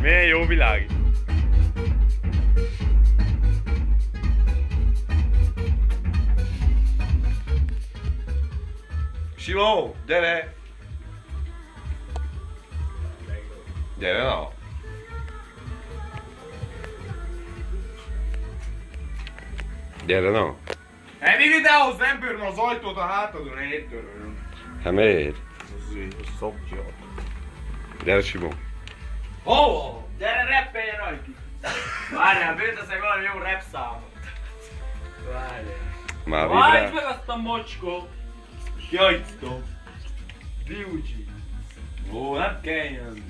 Milyen jó világ! Simó, gyere! Gyere, na! Gyere, na! Mi videóz, nem bőrne az ajtót a hátadon, én törölöm. Hát miért? Ez szokja. Gyere, Simó! Hova? Gyere, rappelj rajta! Várjál, bőteszek valami jó rap számot. Várjál. Már Várj vibrál. meg azt a mocskot! Jajckom! Diucsi! Ó, nem kell ilyen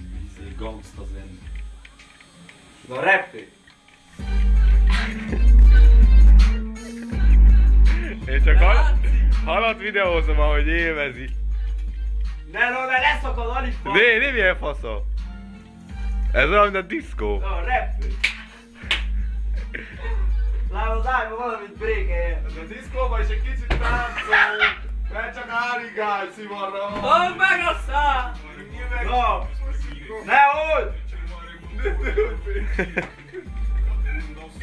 gangsta zenni. Na rappelj! Én csak halat videózom, ahogy élvezi. Ne, leszakad alig van! Nem ilyen fasza. Ez olyan, mint a diszkó. Na, rappelj! Látom az ágyban valamit brékeljen. Ez a diszkóban is egy kicsit táncol, mert csak árigály szivarra. Hagyd meg a szám! Na! Nehogy!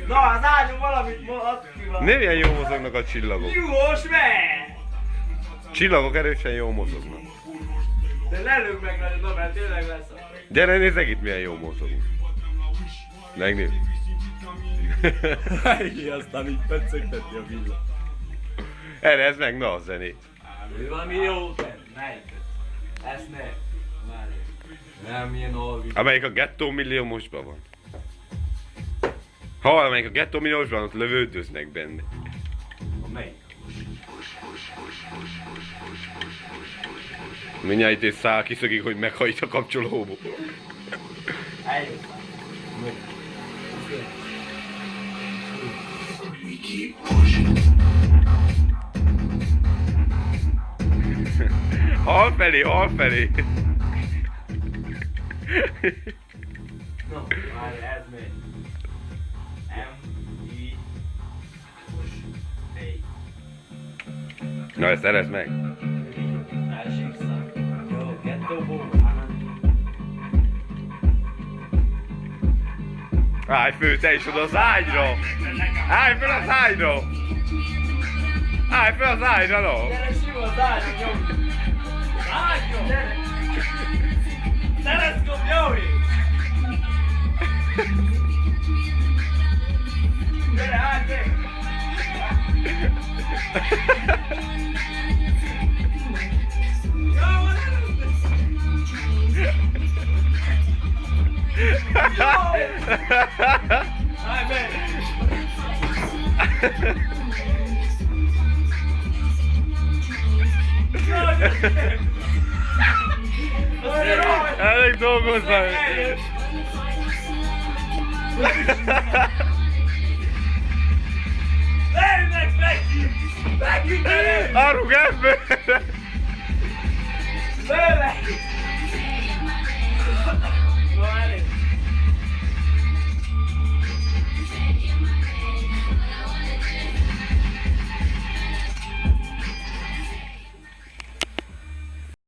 Na, az ágyon valamit add ki van. Nem ilyen jó mozognak a csillagok. Juhos meg! Csillagok erősen jó mozognak. De ne lőg meg nagyon, na, mert tényleg lesz a... Gyere, nézzek itt milyen jó mozogunk. Megnéz. Aztán így pöccögteti a villa. Erre meg, na a zenét. Ő valami jó tenni, melyiket? Ezt ne. Várj. Nem, milyen alvi. Amelyik a gettó milliómosban van. Ha amelyik a gettó milliómosban van, ott lövődöznek benne. A melyik? Mindjárt itt egy szál kiszökik, hogy meghajt a kapcsolóból. Eljött. Hal felé, hal felé. No, várj, ez megy. M-I... Na ezt erezd meg. Másik szám. Jó, gettóból. Állj föl, te is oda az ágyra! Állj föl az ágyra! Állj föl az ágyra, no! Gyere, sima az ágyon, nyomj! Ágyon! Gyere! Teleszkop, nyomj! Gyere, állj meg! Jó, van előtt! Jó! Állj meg! Elég dolgozzál! Lejj meg, megint! Megint! Áruk ebbe! Lejj meg!